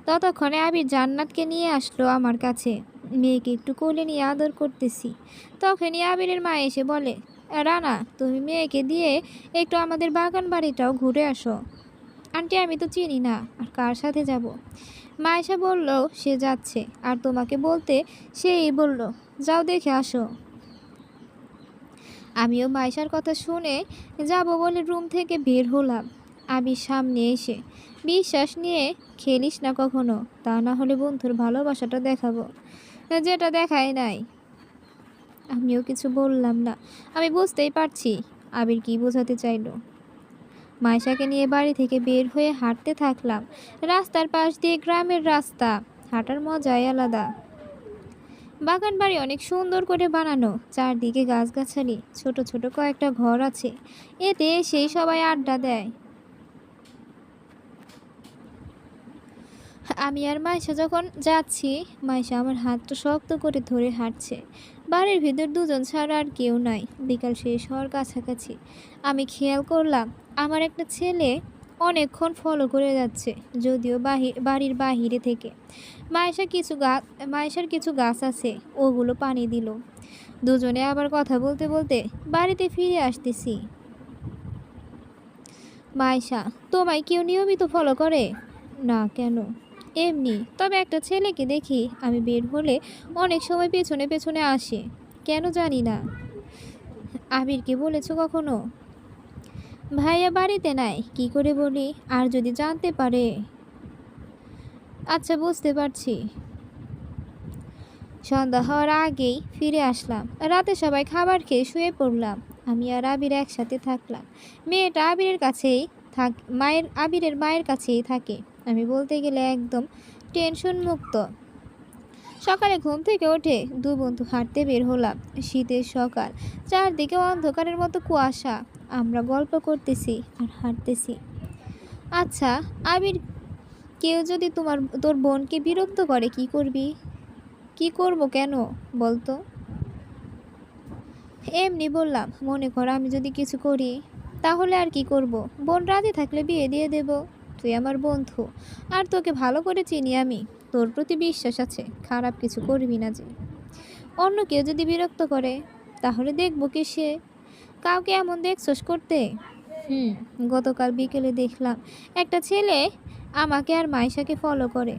ততক্ষণে আবির জান্নাতকে নিয়ে আসলো আমার কাছে। মেয়েকে একটু কোলে নিয়ে আদর করতেছি। তখনই আবিরের মা এসে বলে, রানা, তুমি মেয়েকে দিয়ে একটু আমাদের বাগান বাড়িটাও ঘুরে আসো। আন্টি, আমি তো চিনি না, আর কার সাথে যাব? মায়েশা বলল সে যাচ্ছে, আর তোমাকে বলতে সেই বলল, যাও দেখে আসো। আমিও মাইশার কথা শুনে যাব বলে রুম থেকে বের হলাম। আবির সামনে এসে, বিশ্বাস নিয়ে খেলিস না কখনো, তা না হলে বন্ধুর ভালোবাসাটা দেখাবো, যেটা দেখায় নাই। আমিও কিছু বললাম না। আমি বুঝতেই পারছি আবির কি বোঝাতে চাইলো। মাইশাকে নিয়ে বাড়ি থেকে বের হয়ে হাঁটতে থাকলাম। রাস্তার পাশ দিয়ে গ্রামের রাস্তা, হাঁটার মজাই আলাদা। বাগান বাড়ি অনেক সুন্দর করে বানানো, চারদিকে গাছগাছালি, ছোট ছোট কয়েকটা ঘর আছে। এতে সেই সবাই আড্ডা দেয়। আমি আর মাইশা যখন যাচ্ছি, মাইশা আমার হাতটা শক্ত করে ধরে হাঁটছে। বাড়ির ভিতর দুজন ছাড়া আর কেউ নাই। বিকাল শেষ হওয়ার কাছাকাছি। আমি খেয়াল করলাম আমার একটা ছেলে অনেকক্ষণ ফলো করে যাচ্ছে, যদিও বাড়ির বাহিরে থেকে। মাইশার কিছু গাছ আছে, ওগুলো পানি দিল। দুজনে আবার কথা বলতে বলতে বাড়িতে ফিরে আসতেছি। মাইশা, তোমায় কেউ নিয়মিত ফলো করে? না, কেন? এমনি, তবে একটা ছেলেকে দেখি আমি বের হলে অনেক সময় পেছনে পেছনে আসে, কেন জানি না। আবিরকে বলেছো কখনো? ভাইয়া বাড়িতে নাই, কি করে বলি? আর যদি জানতে পারে? আচ্ছা, বুঝতে পারছি। সন্ধ্যা হওয়ার আগেই ফিরে আসলাম। রাতে সবাই খাবার খেয়ে শুয়ে পড়লাম। আমি আর আবির একসাথে থাকলাম। মেয়েটা আবিরের মায়ের কাছেই থাকে। আমি বলতে গেলে একদম টেনশন মুক্ত। সকালে ঘুম থেকে উঠে দু বন্ধু হাঁটতে বের হলাম। শীতের সকাল, চারদিকে অন্ধকারের মতো কুয়াশা। আমরা গল্প করতেছি আর হাঁটতেছি। আচ্ছা আবির, কেউ যদি তোর বোনকে বিরক্ত করে কি করবি? কি করব কেন বলতো? এমনি বললাম, মনে কর আমি যদি কিছু করি, তাহলে আর কি করব? বোন রাজি থাকলে বিয়ে দিয়ে দেব। তুই আমার বন্ধু, আর তোকে ভালো করে চিনি আমি। তোর প্রতি বিশ্বাস আছে, খারাপ কিছু করবি না যে। অন্য কেউ যদি বিরক্ত করে, তাহলে দেখবো কি সে? কাউকে এমন দেখছস করতে? গতকাল বিকেলে দেখলাম একটা ছেলে আমাকে আর মাইশাকে ফলো করে।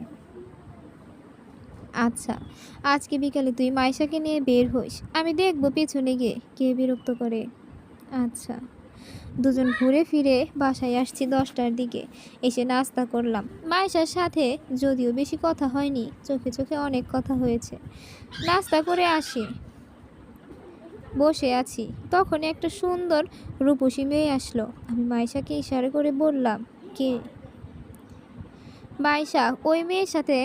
আচ্ছা, আজকে বিকালে তুই মাইশাকে নিয়ে বের হইস, আমি দেখব পেছনে গিয়ে কে বিরক্ত করে। আচ্ছা। দুজন ঘুরে ফিরে বাসায় আসছি 10টার দিকে। এসে নাস্তা করলাম মাইশার সাথে, যদিও বেশি কথা হয়নি, চোখে চোখে অনেক কথা হয়েছে। নাস্তা করে আসি, বসে আছি, তখন একটা সুন্দর রূপসী মেয়ে আসলো। আমি মাইশাকে ইশারা করে বললাম, কে? মাইশা ওই মেয়ের সাথে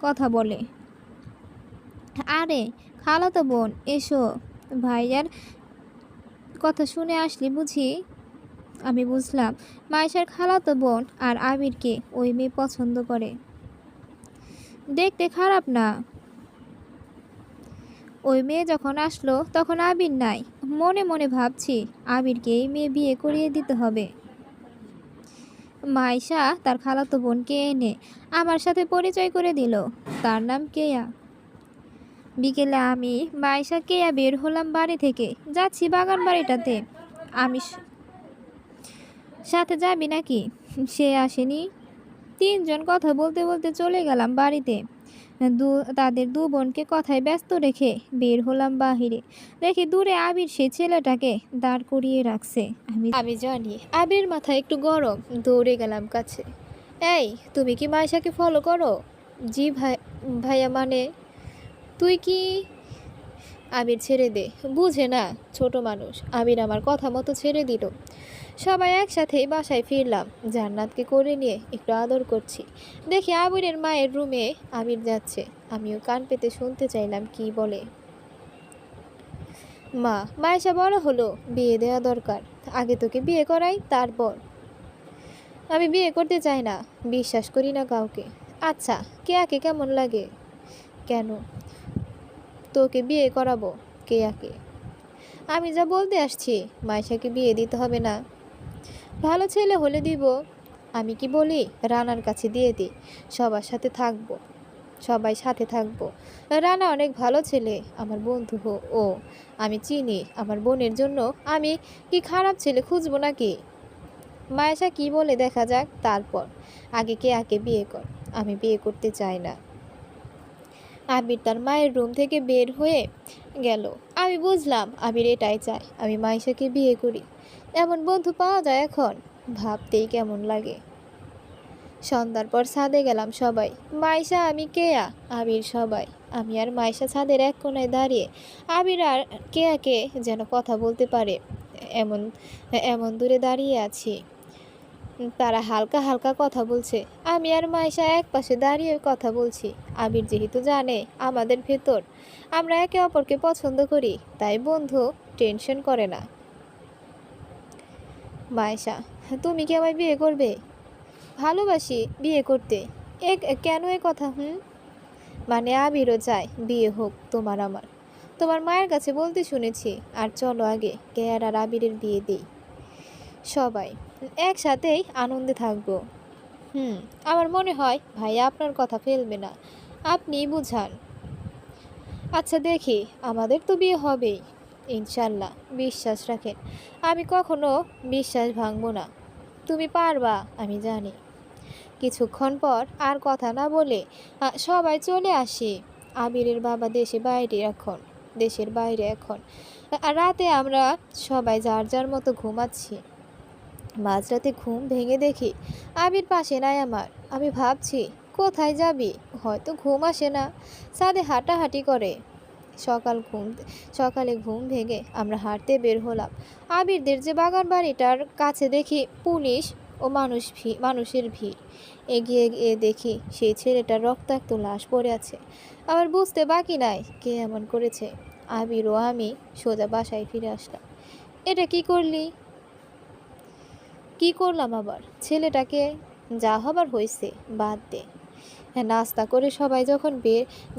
কথা বলে। আরে খালাতো বোন, এসো। ভাইয়ার কথা শুনে আসলি বুঝি? আমি বুঝলাম মাইশার খালাতো বোন আর আবিরকে ওই মেয়ে পছন্দ করে। দেখতে খারাপ না। ওই মেয়ে যখন আসলো তখন আবির নাই। মনে মনে ভাবছি আবিরকে এই মেয়ে বিয়ে করিয়ে দিতে হবে। মাইশা তার খালাতো বোনকে এনে আমার সাথে পরিচয় করে দিল। তার নাম কেয়া। বিকেলে আমি মাইশা কেয়া বের হলাম বাড়ি থেকে, যাচ্ছি বাগান বাড়িটাতে। আমি সাথে যাবি নাকি? সে আসেনি। তিনজন কথা বলতে বলতে চলে গেলাম বাড়িতে। তাদের দু বোনকে কথায় ব্যস্ত রেখে বের হলাম বাহিরে। দেখি দূরে আবির সে ছেলেটাকে দাঁড় করিয়ে রাখছে। আমি জানি আবির মাথা একটু গরম, দৌড়ে গেলাম কাছে। এই, তুমি কি মাইশাকে ফলো করো? জি ভাইয়া, মানে তুই কি? আবির ছেড়ে দে, বুঝে না, ছোট মানুষ। আবির আমার কথা মতো ছেড়ে দিল। সবাই একসাথেই বাসায় ফিরলাম। জান্নাতকে করে নিয়ে একটু আদর করছি। দেখি আবিরের মায়ের রুমে আবির যাচ্ছে। আমিও কান পেতে শুনতে চাইলাম কি বলে। মা, মায়েশা বড় হলো, বিয়ে দেওয়া দরকার। আগে তোকে বিয়ে করাই, তারপর। আমি বিয়ে করতে চাই না, বিশ্বাস করি না কাউকে। আচ্ছা, কেয়াকে কেমন লাগে? কেন? তোকে বিয়ে করাবো। কেয়াকে? আমি যা বলতে আসছি, মাইশাকে বিয়ে দিতে হবে না। ভালো ছেলে হলে দিব। আমি কি বলি রানার কাছে দিয়ে দিই, সবার সাথে থাকবো, সবাই সাথে থাকবো। রানা অনেক ভালো ছেলে, আমার বন্ধু ও। আমি চিনি আমার বোনের জন্য আমি কি খারাপ ছেলে খুঁজবো নাকি? মায়েশা কি বলে দেখা যাক, তারপর আগে কেয়াকে বিয়ে কর। আমি বিয়ে করতে চাই না। আবির তার মায়ের রুম থেকে বের হয়ে গেল। আমি বুঝলাম আবির এটাই চায়, আমি মাইশাকে বিয়ে করি। এমন বন্ধু পাওয়া যায় এখন, ভাবতেই কেমন লাগে। সন্ধ্যার পর ছাদে গেলাম সবাই, মাইশা, আমি, কেয়া, আবির, সবাই। আমি আর মাইশা ছাদের এক কোণায় দাঁড়িয়ে আবির আর কেয়াকে যেন কথা বলতে পারে এমন এমন দূরে দাঁড়িয়ে আছি। তারা হালকা হালকা কথা বলছে, আমি আর মাইশা এক পাশে দাঁড়িয়ে কথা বলছি। আবির যেহেতু জানে আমাদের ভেতর আমরা একে অপরকে পছন্দ করি, তাই বন্ধু টেনশন করে না। মাইশা, তুমি কি আমায় বিয়ে করবে? ভালোবাসি বিয়ে করতে। কেন এ কথা? মানে আবিরও চায় বিয়ে হোক তোমার আমার। তোমার মায়ের কাছে বলতে শুনেছি। আর চলো আগে কেয়ার আর আবিরের বিয়ে দিই, সবাই একসাথেই আনন্দে থাকবো। আমার মনে হয় ভাইয়া আপনার কথা ফেলবে না, আপনিই বুঝান। আচ্ছা দেখি, আমাদের তো বিয়ে হবেই ইনশাল্লাহ, বিশ্বাস রাখেন। আমি কখনো বিশ্বাস ভাঙবো না। তুমি পারবা আমি জানি। কিছুক্ষণ পর আর কথা না বলে সবাই চলে আসি। আবিরের বাবা দেশের বাইরে এখন। আর রাতে আমরা সবাই যার যার মতো ঘুমাচ্ছি। মাঝরাতে ঘুম ভেঙে দেখি আবির পাশে নাই আমার। আমি ভাবছি কোথায় যাবি, হয়তো ঘুম আসে না, ছাদে হাঁটাহাঁটি করে। সকালে ঘুম ভেঙে আমরা হাঁটতে বের হলাম। আবিরদের যে বাগান বাড়িটার কাছে দেখি পুলিশ ও মানুষের ভিড়। এগিয়ে গিয়ে দেখি সেই ছেলেটার রক্তাক্ত লাশ পড়ে আছে। আমার বুঝতে বাকি নাই কে এমন করেছে। আবির ও আমি সোজা বাসায় ফিরে আসলাম। এটা কি করলি? কি করলাম আবার? ছেলেটাকে যা হবার হয়েছে বাদ দে। নাস্তা করে সবাই যখন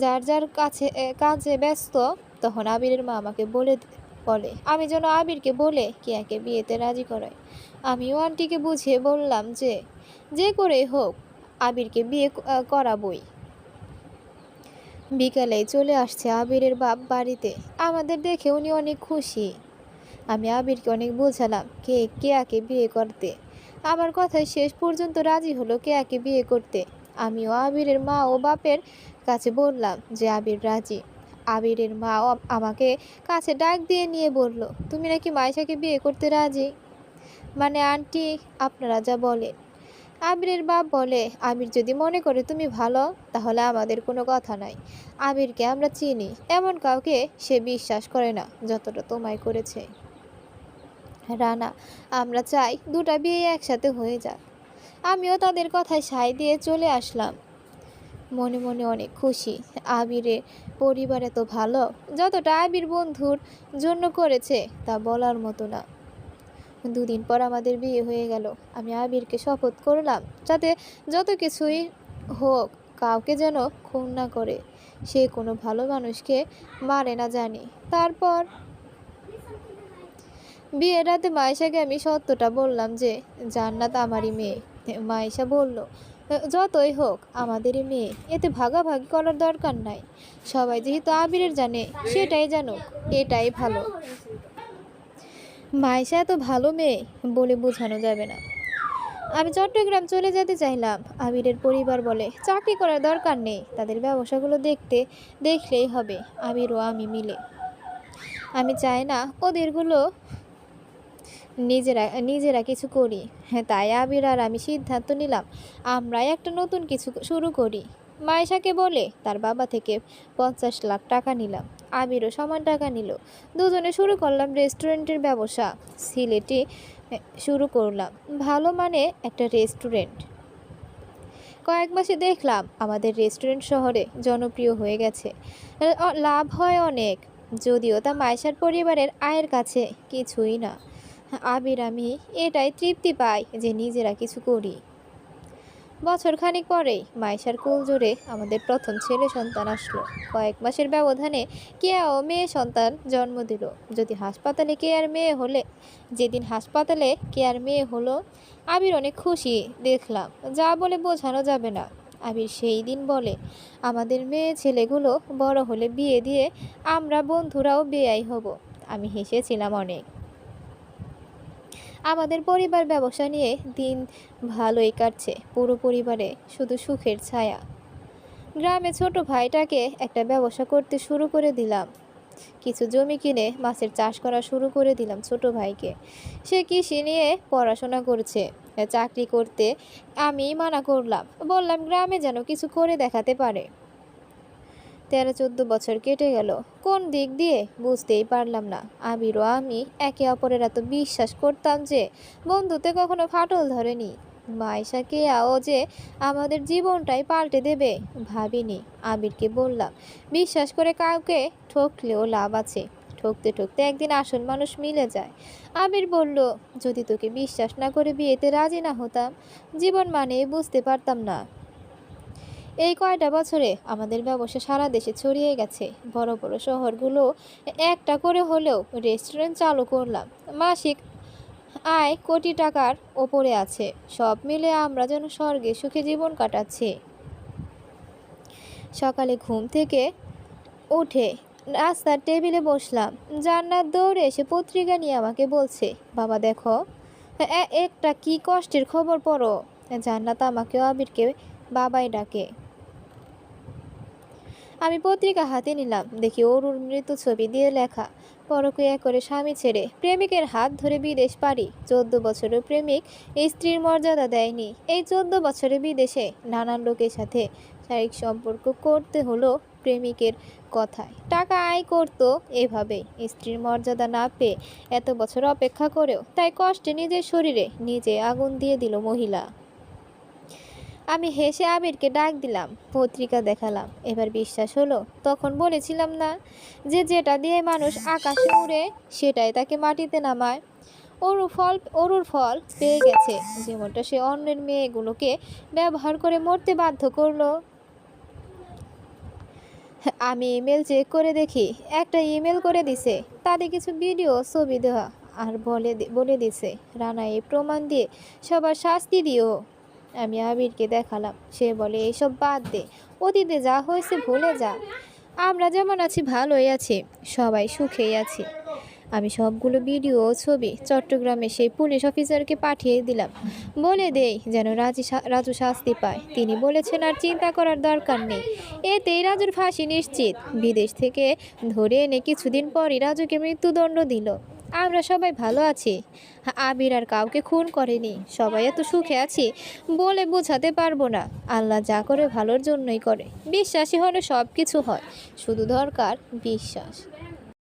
যার যার কাজে ব্যস্ত, তখন আবিরের মা আমাকে বলে আমি যেন আবিরকে বলে কেয়াকে বিয়েতে রাজি করাই। আমিও আন্টিকে বুঝিয়ে বললাম যে যে করে হোক আবিরকে বিয়ে করাবই। বিকালে চলে আসছে আবিরের বাপ বাড়িতে। আমাদের দেখে উনি অনেক খুশি। আমি আবিরকে অনেক বোঝালাম কেয়াকে বিয়ে করতে। আমার কথায় শেষ পর্যন্ত রাজি হলো কেয়াকে বিয়ে করতে। আমিও আবিরের মা ও বাপের কাছে বললাম যে আবির রাজি। আবিরের মা আমাকে কাছে ডাক দিয়ে নিয়ে বলল, তুমি নাকি মাইশাকে বিয়ে করতে রাজি? মানে আন্টি, আপনারা যা বলেন। আবিরের বাপ বলে, আবির যদি মনে করে তুমি ভালো, তাহলে আমাদের কোনো কথা নাই। আবিরকে আমরা চিনি, এমন কাউকে সে বিশ্বাস করে না যতটা তোমায় করেছে। রানা, আমরা চাই দুটা বিয়ে একসাথে হয়ে যাক। আমিও তাদের কথায় সায় দিয়ে চলে আসলাম। মনে মনে অনেক খুশি। আবিরের পরিবার এত ভালো, যতটা আবির বন্ধুর জন্য করেছে তা বলার মতো না। দুদিন পর আমাদের বিয়ে হয়ে গেল। আমি আবিরকে শপথ করলাম যাতে যত কিছুই হোক কাউকে যেন খুন না করে, সে কোনো ভালো মানুষকে মারে না জানি। তারপর বিয়ের রাতে মায়েশাকে আমি সত্যটা বললাম যে জান্নাত আমারই মেয়ে। মায়েশা বলল, যতই হোক আমাদেরই মেয়ে, এতে ভাগাভাগি করার দরকার নাই। সবাই যেহেতু আবিরের জানে সেটাই জানুক, এটাই ভালো। মায়েশা এত ভালো মেয়ে বলে বোঝানো যাবে না। আমি চট্টগ্রাম চলে যেতে চাইলাম। আবিরের পরিবার বলে চাকরি করার দরকার নেই, তাদের ব্যবসাগুলো দেখলেই হবে, আবির ও আমি মিলে। আমি চাই না ওদেরগুলো নিজেরা কিছু করি। তাই আবির আর আমি সিদ্ধান্ত নিলাম আমরাই একটা নতুন কিছু শুরু করি। মায়েশাকে বলে তার বাবা থেকে 50 লাখ টাকা নিলাম। আবিরও সমান টাকা নিল। দুজনে শুরু করলাম রেস্টুরেন্টের ব্যবসা। সিলেটে শুরু করলাম, ভালো মানে একটা রেস্টুরেন্ট। কয়েক মাসে দেখলাম আমাদের রেস্টুরেন্ট শহরে জনপ্রিয় হয়ে গেছে। লাভ হয় অনেক, যদিও তা মায়েশার পরিবারের আয়ের কাছে কিছুই না। আবির আমি এটাই তৃপ্তি পাই যে নিজেরা কিছু করি। বছর খানিক পরেই মাইশার কোল জোরে আমাদের প্রথম ছেলে সন্তান আসলো। কয়েক মাসের ব্যবধানে কেয়াও মেয়ে সন্তান জন্ম দিল। যেদিন হাসপাতালে কেয়ার মেয়ে হলো, আবির অনেক খুশি দেখলাম, যা বলে বোঝানো যাবে না। আবির সেই দিন বলে, আমাদের মেয়ে ছেলেগুলো বড় হলে বিয়ে দিয়ে আমরা বন্ধুরাও বেয়াই হব। আমি হেসেছিলাম অনেক। আমাদের পরিবার ব্যবসা নিয়ে দিন ভালোই কাটছে, পুরো পরিবারে শুধু সুখের ছায়া। গ্রামে ছোট ভাইটাকে একটা ব্যবসা করতে শুরু করে দিলাম। কিছু জমি কিনে মাছের চাষ করা শুরু করে দিলাম ছোট ভাইকে। সে কৃষি নিয়ে পড়াশোনা করছে। চাকরি করতে আমি মানা করলাম, বললাম গ্রামে যেন কিছু করে দেখাতে পারে। 13-14 বছর কেটে গেল, কোন দিক দিয়ে বুঝতেই পারলাম না। আবির ও আমি একে অপরের এত বিশ্বাস করতাম যে বন্ধুতে কখনো ফাটল ধরেনি। মাইশাকে ও যে আমাদের জীবনটাই পাল্টে দেবে ভাবিনি। আবিরকে বললাম, বিশ্বাস করে কাউকে ঠকলেও লাভ আছে, ঠকতে ঠকতে একদিন আসল মানুষ মিলে যায়। আবির বলল, যদি তোকে বিশ্বাস না করে বিয়েতে রাজি না হতাম, জীবন মানে বুঝতে পারতাম না। এই কয়টা বছরে আমাদের ব্যবসা সারা দেশে ছড়িয়ে গেছে। বড় বড় শহরগুলো একটা করে হলেও রেস্টুরেন্ট চালু করলাম। মাসিক আয় কোটি টাকার ওপরে আছে। সব মিলে আমরা যেন স্বর্গে সুখে জীবন কাটাচ্ছি। সকালে ঘুম থেকে উঠে রাস্তার টেবিলে বসলাম। জান্নাত দৌড়ে এসে পত্রিকা নিয়ে আমাকে বলছে, বাবা দেখো, একটা কি কষ্টের খবর পড়ো। জান্নাত আমাকেও আবিরকে বাবাই ডাকে। আমি পত্রিকা হাতে নিলাম, দেখি অরুর মৃত্যু ছবি দিয়ে লেখা, পরকীয়া করে স্বামী ছেড়ে প্রেমিকের হাত ধরে বিদেশ পাড়ি। 14 বছরের প্রেমিক স্ত্রীর মর্যাদা দেয়নি। এই 14 বছরে বিদেশে নানান লোকের সাথে শারীরিক সম্পর্ক করতে হলো প্রেমিকের কথায়। টাকা আয় করতো এভাবেই। স্ত্রীর মর্যাদা না পেয়ে এত বছর অপেক্ষা করেও তাই কষ্টে নিজের শরীরে নিজে আগুন দিয়ে দিল মহিলা। আমি হেসে আবিরকে ডাক দিলাম, পত্রিকা দেখালাম। এবার বিশ্বাস হলো। তখন বলেছিলাম না যে যেটা দিয়ে মানুষ আকাশে উড়ে সেটাই তাকে মাটিতে নামায়। অরুর ফল পেয়ে গেছে। যেমনটা সে অন্যের মেয়েগুলোকে ব্যবহার করে মরতে বাধ্য করলো। আমি ইমেল চেক করে দেখি, একটা ইমেল করে দিছে, তাদের কিছু ভিডিও ছবি দেওয়া, আর বলে দিছে রানা এই প্রমাণ দিয়ে সবার শাস্তি দিও। আমি আবিরকে দেখালাম। সে বলে, এইসব বাদ দে, অতীতে যা হয়েছে ভুলে যা। আমরা যেমন আছি ভালোই আছি, সবাই সুখেই আছি। আমি সবগুলো ভিডিও ও ছবি চট্টগ্রামে সেই পুলিশ অফিসারকে পাঠিয়ে দিলাম। বলে দেই যেন রাজু শাস্তি পায়। তিনি বলেছেন আর চিন্তা করার দরকার নেই। এতেই রাজুর ফাঁসি নিশ্চিত। বিদেশ থেকে ধরে এনে কিছুদিন পরই রাজুকে মৃত্যুদণ্ড দিল। আমরা সবাই ভালো আছি। আবির আর কাউকে খুন করেনি। সবাই এত সুখে আছি বলে বোঝাতে পারবো না। আল্লাহ যা করে ভালোর জন্যই করে। বিশ্বাসী হলে সব কিছু হয়, শুধু দরকার বিশ্বাস।